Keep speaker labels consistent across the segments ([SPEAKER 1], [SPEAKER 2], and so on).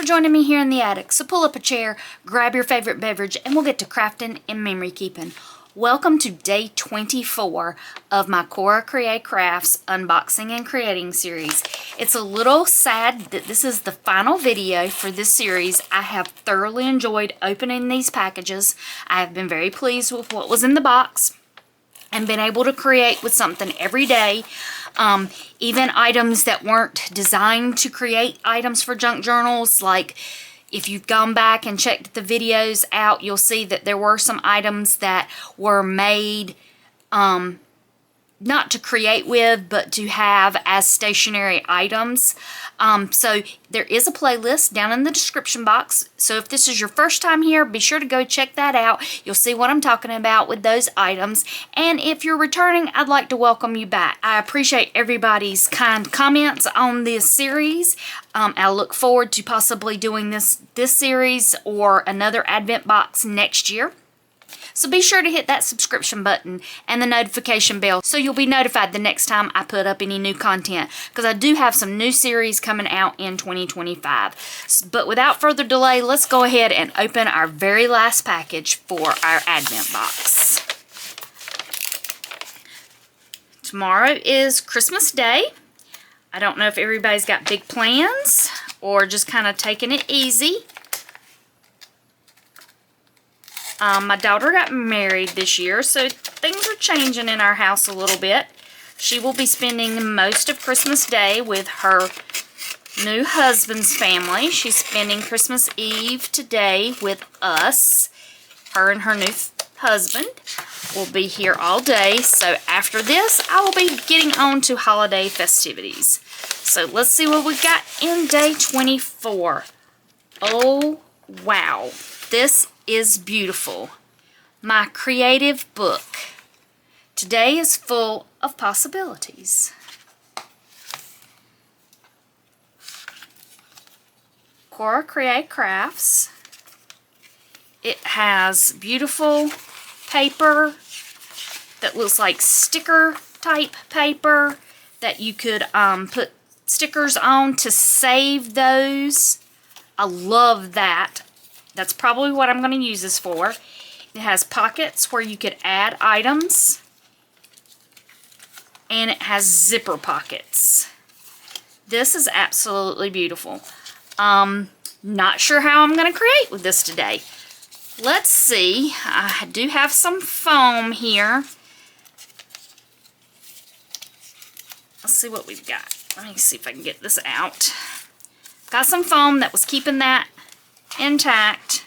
[SPEAKER 1] joining me here in the attic. So pull up a chair, grab your favorite beverage, and we'll get to crafting and memory keeping. Welcome to day 24 of my Cora Crea crafts unboxing and creating series. It's a little sad that this is the final video for this series. I have thoroughly enjoyed opening these packages. I have been very pleased with what was in the box and been able to create with something every day. Even items that weren't designed to create items for junk journals, like if you've gone back and checked the videos out, you'll see that there were some items that were made not to create with, but to have as stationary items. So there is a playlist down in the description box. So if this is your first time here, be sure to go check that out. You'll see what I'm talking about with those items. And if you're returning, I'd like to welcome you back. I appreciate everybody's kind comments on this series. I look forward to possibly doing this series or another Advent box next year. So be sure to hit that subscription button and the notification bell so you'll be notified the next time I put up any new content, because I do have some new series coming out in 2025. But without further delay, let's go ahead and open our very last package for our Advent box. Tomorrow is Christmas Day. I don't know if everybody's got big plans or just kind of taking it easy. My daughter got married this year, so things are changing in our house a little bit. She will be spending most of Christmas Day with her new husband's family. She's spending Christmas Eve today with us. Her and her new husband will be here all day. So after this, I will be getting on to holiday festivities. So let's see what we got in day 24. Oh, wow. This is beautiful. My creative book. Today is full of possibilities. Cora Crea crafts. It has beautiful paper that looks like sticker type paper that you could put stickers on to save those. I love that. That's probably what I'm going to use this for. It has pockets where you could add items. And it has zipper pockets. This is absolutely beautiful. Not sure how I'm going to create with this today. Let's see. I do have some foam here. Let's see what we've got. Let me see if I can get this out. Got some foam that was keeping that intact.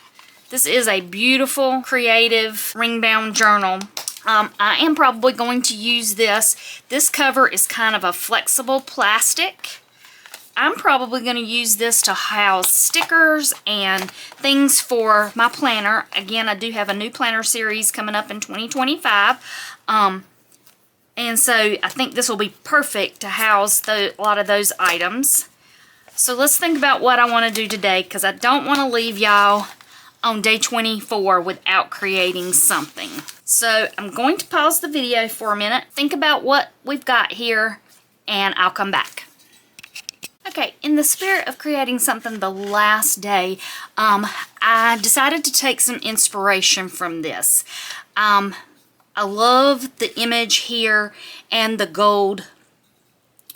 [SPEAKER 1] This is a beautiful, creative, ring-bound journal. I am probably going to use this. This cover is kind of a flexible plastic. I'm probably going to use this to house stickers and things for my planner. Again, I do have a new planner series coming up in 2025. And so I think this will be perfect to house a lot of those items. So let's think about what I want to do today, because I don't want to leave y'all on day 24 without creating something. So I'm going to pause the video for a minute, think about what we've got here, and I'll come back. Okay, in the spirit of creating something the last day, I decided to take some inspiration from this. I love the image here and the gold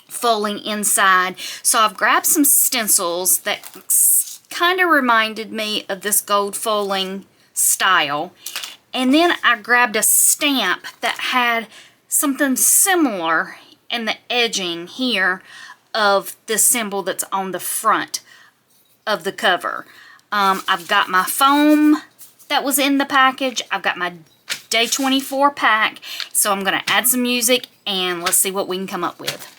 [SPEAKER 1] folding inside. So I've grabbed some stencils that kind of reminded me of this gold folding style. And then I grabbed a stamp that had something similar in the edging here of the symbol that's on the front of the cover. I've got my foam that was in the package. I've got my day 24 pack. So I'm going to add some music and let's see what we can come up with.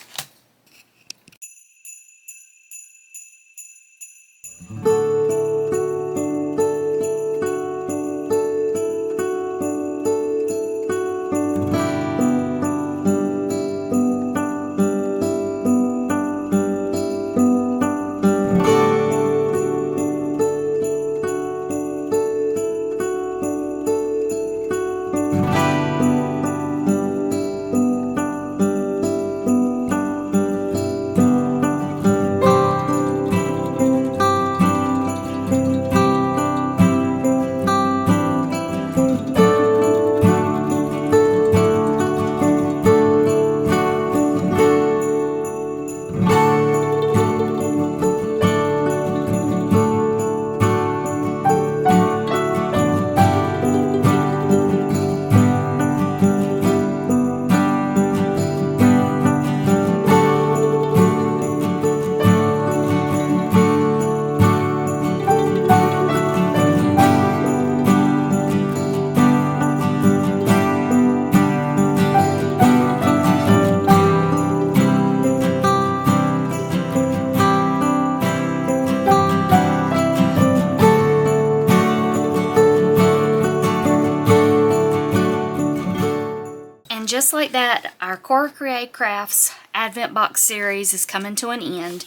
[SPEAKER 1] And just like that, our Cora Crea Crafts Advent Box series is coming to an end.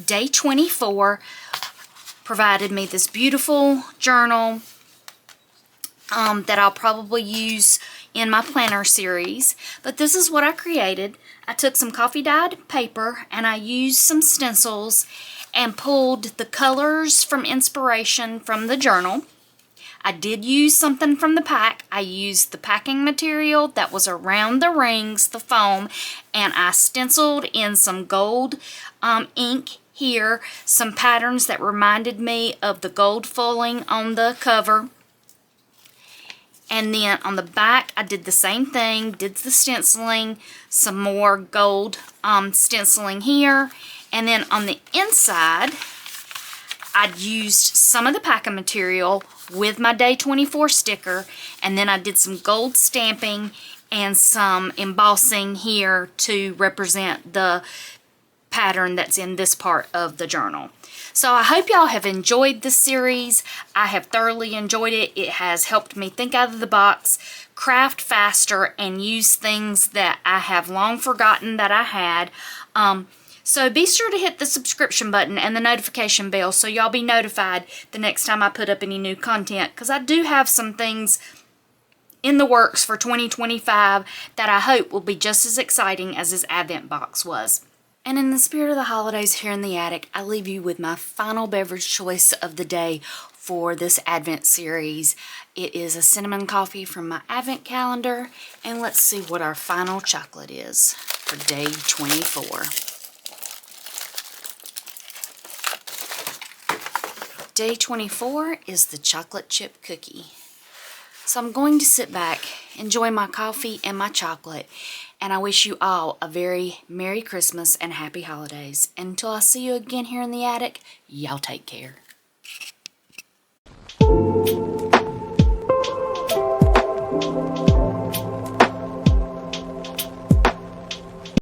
[SPEAKER 1] Day 24 provided me this beautiful journal that I'll probably use in my planner series. But this is what I created. I took some coffee dyed paper and I used some stencils and pulled the colors from inspiration from the journal. I did use something from the pack. I used the packing material that was around the rings, the foam, and I stenciled in some gold ink here, some patterns that reminded me of the gold foiling on the cover. And then on the back, I did the same thing, did the stenciling, some more gold stenciling here. And then on the inside, I'd used some of the packing material with my Day 24 sticker, and then I did some gold stamping and some embossing here to represent the pattern that's in this part of the journal. So I hope y'all have enjoyed this series. I have thoroughly enjoyed it. It has helped me think out of the box, craft faster, and use things that I have long forgotten that I had. So be sure to hit the subscription button and the notification bell so y'all be notified the next time I put up any new content, because I do have some things in the works for 2025 that I hope will be just as exciting as this Advent box was. And in the spirit of the holidays here in the attic, I leave you with my final beverage choice of the day for this Advent series. It is a cinnamon coffee from my Advent calendar, and let's see what our final chocolate is for Day 24. Day 24 is the chocolate chip cookie. So I'm going to sit back, enjoy my coffee and my chocolate, and I wish you all a very Merry Christmas and Happy Holidays. And until I see you again here in the attic, y'all take care.